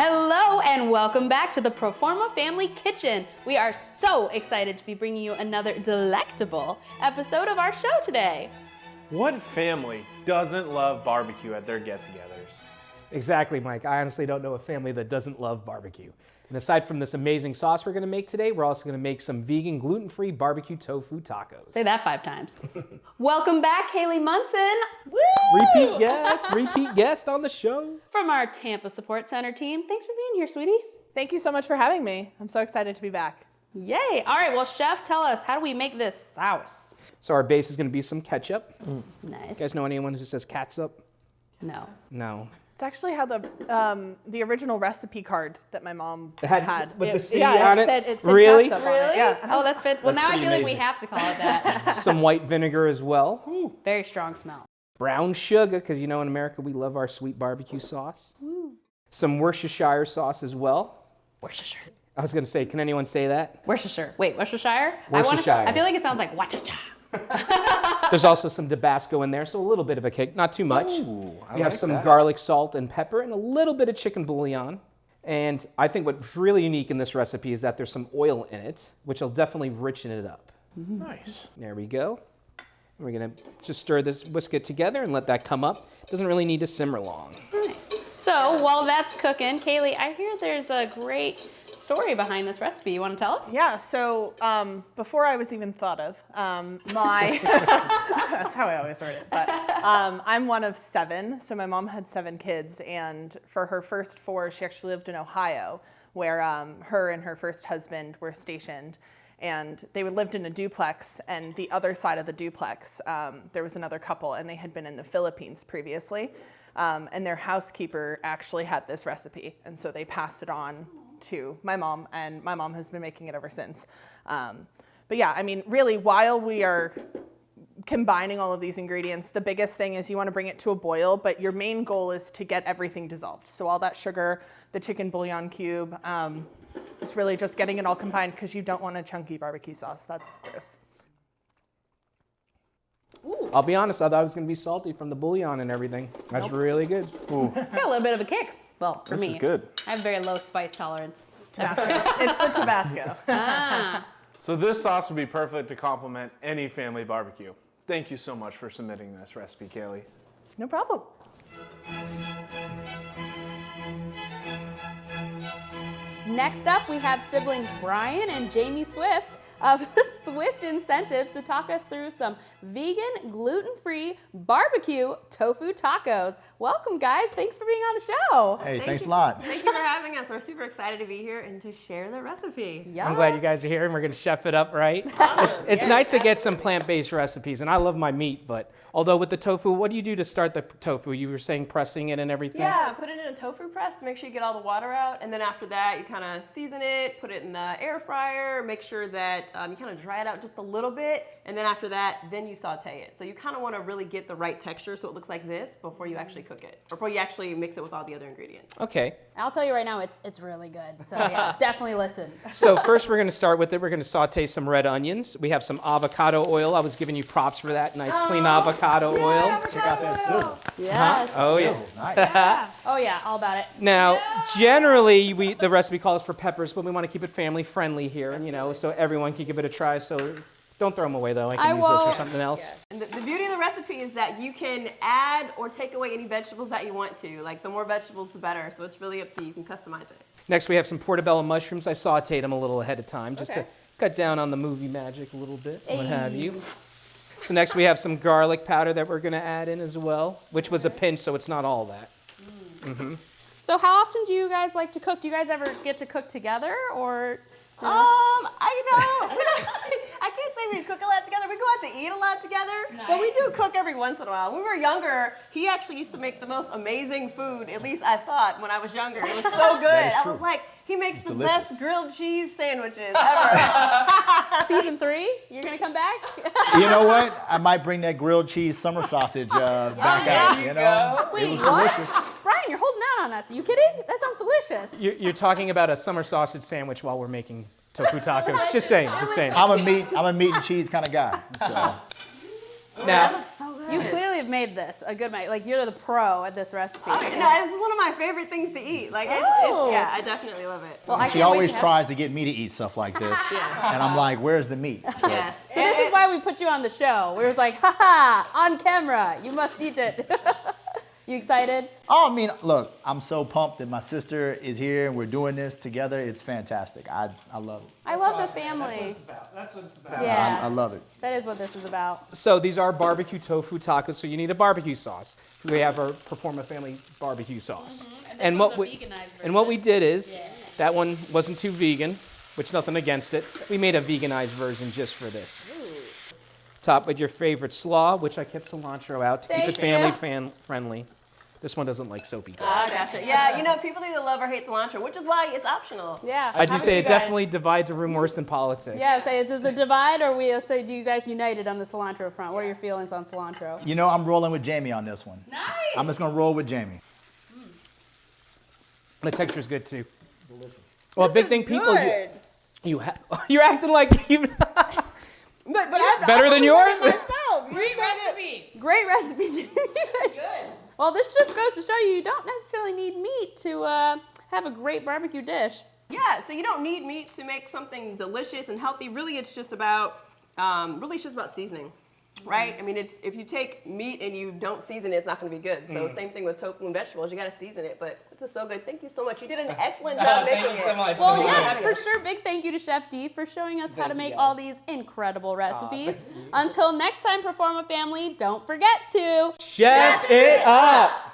Hello and welcome back to the Proforma Family Kitchen. We are so excited to be bringing you another delectable episode of our show today. What family doesn't love barbecue at their get-togethers? Exactly, Mike. I honestly don't know a family that doesn't love barbecue. And aside from this amazing sauce we're going to make today, we're also going to make some vegan, gluten-free barbecue tofu tacos. Say that 5 times. Welcome back, Kailee Munson. Woo! Repeat guest on the show. From our Tampa Support Center team. Thanks for being here, sweetie. Thank you so much for having me. I'm so excited to be back. Yay. All right, well, Chef, tell us, how do we make this sauce? So our base is going to be some ketchup. Nice. You guys know anyone who says catsup? No. No. It's actually how the original recipe card that my mom had. With it, the C yeah, on it it? said Really? catsup on Really? it. Yeah. Oh, that's fit. Well, That's now I pretty feel like we amazing. have to call it that. Some white vinegar as well. Ooh, very strong smell. Brown sugar, because you know in America we love our sweet barbecue sauce. Some Worcestershire sauce as well. Worcestershire. I was going to say, can anyone say that? Worcestershire. Wait, Worcestershire? Worcestershire. I feel like it sounds like Wachacha. There's also some Tabasco in there, so a little bit of a kick, not too much. Ooh, I We have like some that. garlic, salt, and pepper, and a little bit of chicken bouillon. And I think what's really unique in this recipe is that there's some oil in it, which will definitely richen it up. Nice. There we go. And we're gonna just stir this, whisk it together and let that come up. Doesn't really need to simmer long. Nice. So while that's cooking, Kailee, I hear there's a great story behind this recipe. You want to tell us? Yeah, so before I was even thought of, my, that's how I always word it, but I'm one of 7, so my mom had 7 kids, and for her first 4, she actually lived in Ohio, where her and her first husband were stationed, and they lived in a duplex, and the other side of the duplex, there was another couple, and they had been in the Philippines previously, and their housekeeper actually had this recipe, and so they passed it on to my mom, and my mom has been making it ever since. But yeah, I mean, really, while we are combining all of these ingredients, the biggest thing is you want to bring it to a boil, but your main goal is to get everything dissolved. So all that sugar, the chicken bouillon cube, it's really just getting it all combined because you don't want a chunky barbecue sauce. That's gross. I'll be honest, I thought it was gonna be salty from the bouillon and everything. That's really good. Ooh, It's got a little bit of a kick. Well, for this me. is good. I have very low spice tolerance. Tabasco. It's the Tabasco. Ah. So this sauce would be perfect to complement any family barbecue. Thank you so much for submitting this recipe, Kailee. No problem. Next up, we have siblings Brian and Jamie Swift of Swift Incentives to talk us through some vegan, gluten-free barbecue tofu tacos. Welcome, guys. Thanks for being on the show. Hey, Thank thanks you. a lot. Thank you for having us. We're super excited to be here and to share the recipe. Yeah. I'm glad you guys are here and we're gonna chef it up, right? It's nice to get some plant-based recipes, and I love my meat, but although with the tofu, what do you do to start the tofu? You were saying pressing it and everything? Yeah, put it in a tofu press to make sure you get all the water out. And then after that, you kind of season it, put it in the air fryer, make sure that you kind of dry it out just a little bit. And then after that, then you saute it. So you kind of want to really get the right texture so it looks like this before you actually cook it, or before you actually mix it with all the other ingredients. Okay. I'll tell you right now, it's really good. So yeah, definitely listen. So first we're gonna start with it. We're gonna saute some red onions. We have some avocado oil. I was giving you props for that. Nice clean avocado oil. Check out that sizzle. Yes. Oh yeah. Nice. Oh yeah, all about it. Now, generally, the recipe calls for peppers, but we want to keep it family friendly here, and so everyone can give it a try. So don't throw them away, though. I can use those for won't. something else. And the beauty of the recipe is that you can add or take away any vegetables that you want to. Like the more vegetables, the better. So it's really up to you. You can customize it. Next, we have some portobello mushrooms. I sauteed them a little ahead of time, just to cut down on the movie magic a little bit, what have you. So next, we have some garlic powder that we're going to add in as well, which was a pinch, so it's not all that. So how often do you guys like to cook? Do you guys ever get to cook together, or? I can't say we cook a lot together. We go out to eat a lot together, but we do cook every once in a while. When we were younger, he actually used to make the most amazing food, at least I thought when I was younger. It was so good. I was like, he makes the best grilled cheese sandwiches ever. Season 3, you're gonna come back? You know what? I might bring that grilled cheese summer sausage back out. You know? Wait, what? Brian, you're holding out on us. Are you kidding? That sounds delicious. You're talking about a summer sausage sandwich while we're making tofu tacos. Just saying, just saying. I'm a meat and cheese kind of guy. So Now, You clearly have made this a good night. Like you're the pro at this recipe. No, this is one of my favorite things to eat. Like, yeah, I definitely love it. Well, I She can't wait always to tries to get me to eat stuff like this, and I'm like, "Where's the meat?" Yeah. So this is why we put you on the show. We was like, haha, on camera, you must eat it. You excited? Oh, I mean, look, I'm so pumped that my sister is here and we're doing this together. It's fantastic. I love it. I love the family. That's what it's about. Yeah, I love it. that is what this is about. So these are barbecue tofu tacos, so you need a barbecue sauce. We have our Proforma family barbecue sauce. And what we did is, that one wasn't too vegan, which nothing against it. We made a veganized version just for this. Top with your favorite slaw, which I kept cilantro out to keep it family friendly. This one doesn't like soapy Oh, guys. gotcha. Yeah, you know, people either love or hate cilantro, which is why it's optional. Yeah. I do How say about it you guys? definitely divides a room worse than politics. Yeah, say does it divide or we say do you guys united on the cilantro front? What are your feelings on cilantro? You know, I'm rolling with Jamie on this one. Nice. I'm just gonna roll with Jamie. The texture's good too. Delicious. Well, a big thing people you're acting like even better than yours. Great recipe. Great recipe, Jamie. Good. Well, this just goes to show you don't necessarily need meat to have a great barbecue dish. Yeah, so you don't need meat to make something delicious and healthy. Really, it's just about seasoning, right? I mean, if you take meat and you don't season it, it's not going to be good. So same thing with tofu and vegetables. You got to season it. But this is so good. Thank you so much. You did an excellent job making it. Thank you so much. Well, Thank you for yes, having for us. sure. Big thank you to Chef D for showing us how to Thank you, make guys. all these incredible recipes. Until next time, Proforma family, don't forget to Chef it up.